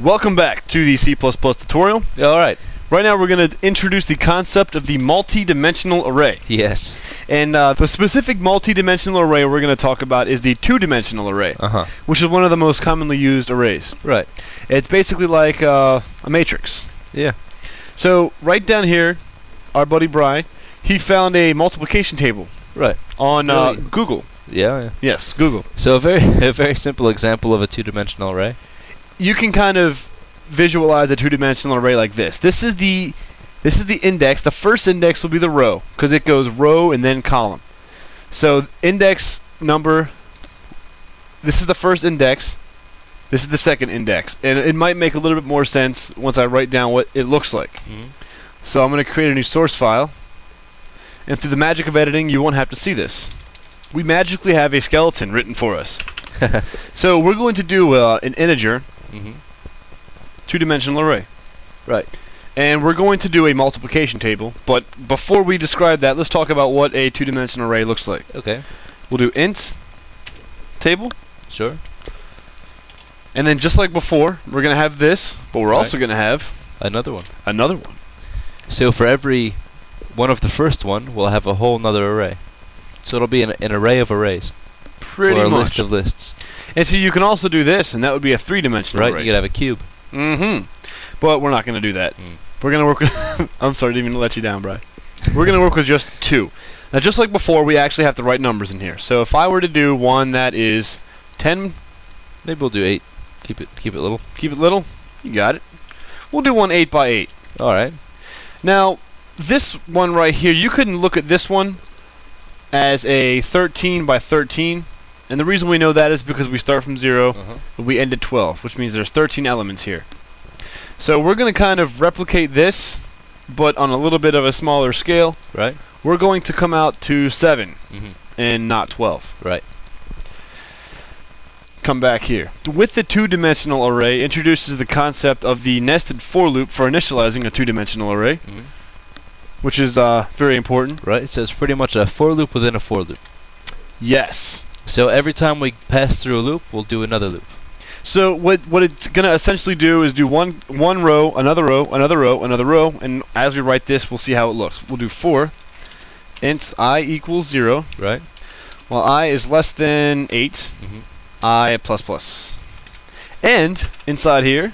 Welcome back to the C++ tutorial. Alright. Right now we're going to introduce the concept of the multi-dimensional array. Yes. And the specific multi-dimensional array we're going to talk about is the two-dimensional array, which is one of the most commonly used arrays. Right. It's basically like a matrix. Yeah. So right down here, our buddy Bri, he found a multiplication table. Right. On Google. Yeah. Yes, Google. So a very simple example of a two-dimensional array. You can kind of visualize a two-dimensional array like this. This is the index. The first index will be the row because it goes row and then column. So index number. This is the first index. This is the second index, and it might make a little bit more sense once I write down what it looks like. So I'm going to create a new source file, and through the magic of editing, you won't have to see this. We magically have a skeleton written for us. So we're going to do an integer. Two-dimensional array. Right. And we're going to do a multiplication table, but before we describe that, let's talk about what a two-dimensional array looks like. Okay. We'll do int table. Sure. And then just like before, we're going to have this, but we're also going to have another one. Another one. So for every one of the first one, we'll have a whole nother array. So it'll be an array of arrays. Pretty much. Or a list of lists. And so you can also do this, and that would be a three-dimensional array. Right, you could have a cube. But we're not going to do that. We're going to work with... I'm sorry, didn't even let you down, Bri. We're going to work with just two. Now, just like before, we actually have to write numbers in here. So if I were to do one that is 10... Maybe we'll do 8. Keep it little. Keep it little? You got it. We'll do one 8 by 8. Alright. Now, this one right here, you couldn't look at this one as a 13 by 13. And the reason we know that is because we start from 0, but we end at 12, which means there's 13 elements here. So we're going to kind of replicate this, but on a little bit of a smaller scale. Right. We're going to come out to 7 and not 12. Right. Come back here. With the two-dimensional array introduces the concept of the nested for loop for initializing a two-dimensional array, which is very important. Right. So it's pretty much a for loop within a for loop. Yes. So every time we pass through a loop, we'll do another loop. So what it's going to essentially do is do one row, another row, another row, another row, and as we write this, we'll see how it looks. We'll do for int I equals 0. Right. While I is less than 8, I plus plus. And inside here,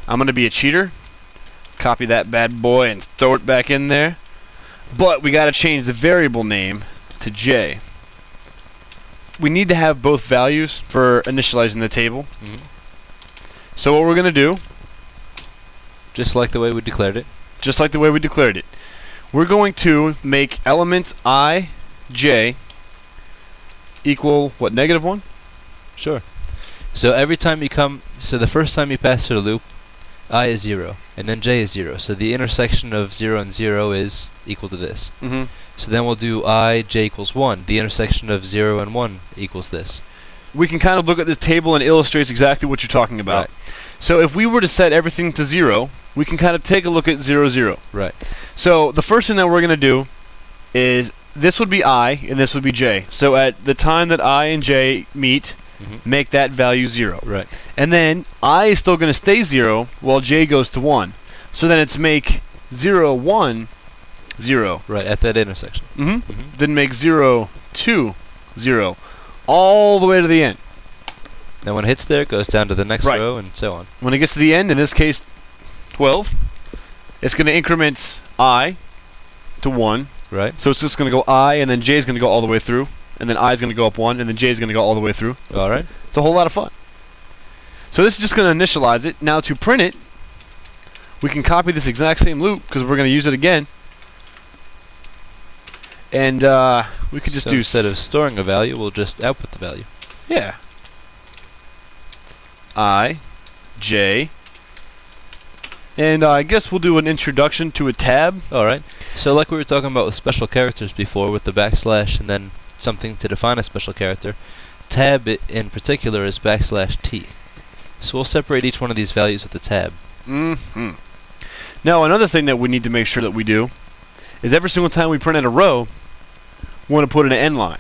I'm going to be a cheater. Copy that bad boy and throw it back in there. But we got to change the variable name to j. We need to have both values for initializing the table. So what we're going to do, just like the way we declared it. Just like the way we declared it. We're going to make element I, j equal, what, -1? Sure. So every time you come, so the first time you pass through the loop, I is 0, and then j is 0. So the intersection of 0 and 0 is equal to this. So then we'll do I, j equals 1. The intersection of 0 and 1 equals this. We can kind of look at this table and it illustrates exactly what you're talking about. Right. So if we were to set everything to 0, we can kind of take a look at 0, 0. Right. So the first thing that we're going to do is this would be I and this would be j. So at the time that I and j meet, make that value 0. Right. And then I is still going to stay 0 while j goes to 1. So then it's make 0, 1, 0. Right, at that intersection. Then make 0, 2, 0. All the way to the end. Then when it hits there, it goes down to the next row and so on. When it gets to the end, in this case 12, it's going to increment I to 1. Right. So it's just going to go I, and then j is going to go all the way through. And then I is going to go up 1, and then j is going to go all the way through. Alright. It's a whole lot of fun. So this is just going to initialize it. Now to print it, we can copy this exact same loop, because we're going to use it again. And we could just do... instead of storing a value, we'll just output the value. Yeah. I, j, and I guess we'll do an introduction to a tab. Alright. So like we were talking about with special characters before, with the backslash and then something to define a special character, tab in particular is \t. So we'll separate each one of these values with a tab. Now another thing that we need to make sure that we do is every single time we print out a row, we want to put in an end line.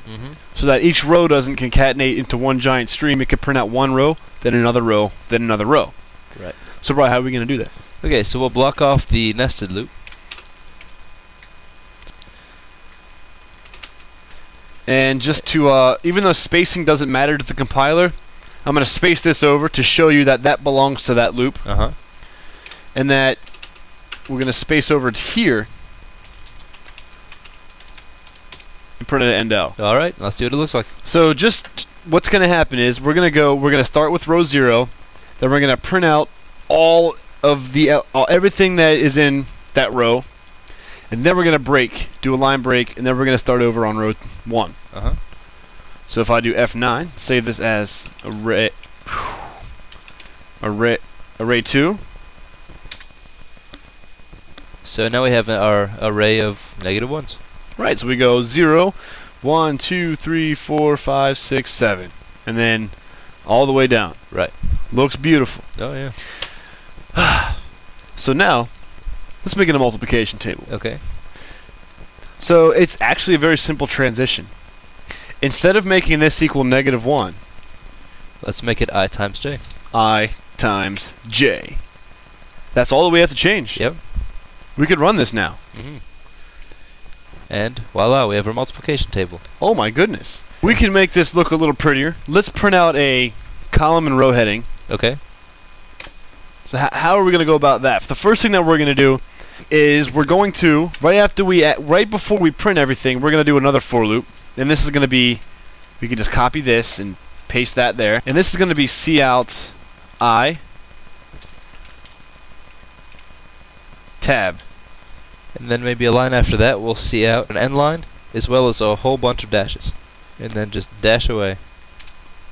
So that each row doesn't concatenate into one giant stream. It can print out one row, then another row, then another row. Right. So, Brian, how are we going to do that? Okay, so we'll block off the nested loop. And just to, even though spacing doesn't matter to the compiler, I'm going to space this over to show you that that belongs to that loop. And that we're going to space over to here and print it at end L. All right, let's see what it looks like. So just what's going to happen is we're going to start with row 0, then we're going to print out all of the everything that is in that row, and then we're going to do a line break, and then we're going to start over on row 1. So if I do F9, save this as Array2. So now we have our array of -1s. Right, so we go 0, 1, 2, 3, 4, 5, 6, 7. And then all the way down. Right. Looks beautiful. Oh, yeah. So now, let's make it a multiplication table. Okay. So it's actually a very simple transition. Instead of making this equal -1, let's make it I times j. I times j. That's all that we have to change. Yep. We could run this now. And voila, we have our multiplication table. Oh my goodness. We can make this look a little prettier. Let's print out a column and row heading. Okay. So how are we going to go about that? The first thing that we're going to do is we're going to, right before we print everything, we're going to do another for loop. And this is going to be, we can just copy this and paste that there. And this is going to be cout I tab. And then maybe a line after that, we'll see out an end line, as well as a whole bunch of dashes. And then just dash away.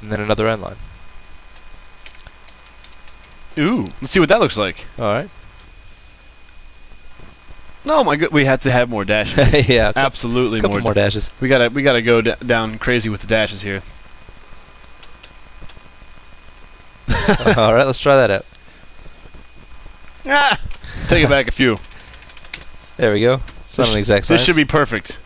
And then another end line. Ooh, let's see what that looks like. Alright. Oh my god, we have to have more dashes. Yeah, absolutely couple more dashes. We gotta go down crazy with the dashes here. Alright, let's try that out. Ah! Take it back a few. There we go. It's not an exact science. This should be perfect.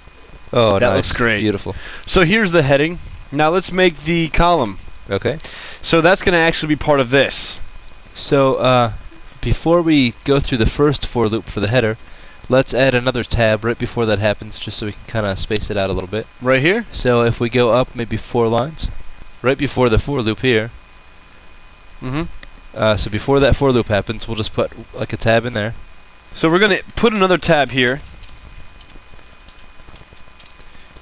Oh, that nice. looks great. Beautiful. So here's the heading. Now let's make the column. Okay. So that's going to actually be part of this. So before we go through the first for loop for the header, let's add another tab right before that happens, just so we can kind of space it out a little bit. Right here? So if we go up maybe 4 lines, right before the for loop here. So before that for loop happens, we'll just put like a tab in there. So we're going to put another tab here.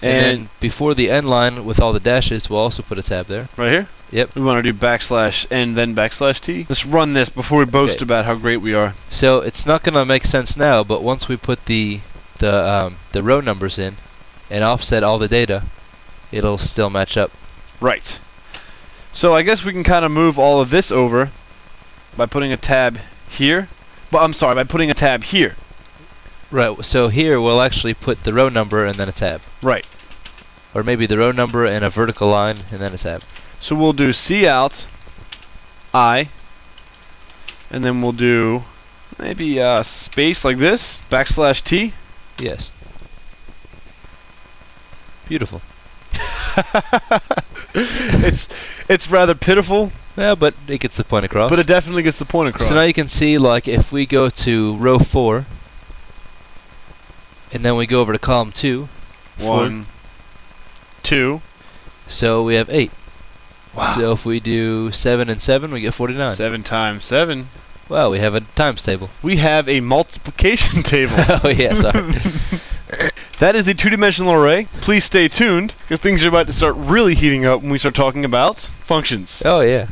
And then before the end line with all the dashes, we'll also put a tab there. Right here? Yep. We want to do /n then /t. Let's run this before we boast about how great we are. So it's not going to make sense now, but once we put the row numbers in and offset all the data, it'll still match up. Right. So I guess we can kind of move all of this over by putting a tab here. But I'm sorry, by putting a tab here. Right, so here we'll actually put the row number and then a tab. Right. Or maybe the row number and a vertical line and then a tab. So we'll do cout I, and then we'll do maybe space like this, /t. Yes. Beautiful. It's rather pitiful. Yeah, but it gets the point across. But it definitely gets the point across. So now you can see, like, if we go to row 4, and then we go over to column 2. 1, 2. So we have 8. Wow. So if we do 7 and 7, we get 49. 7 times 7. Wow, we have a times table. We have a multiplication table. Oh, yeah, sorry. That is the two-dimensional array. Please stay tuned, because things are about to start really heating up when we start talking about functions. Oh, yeah.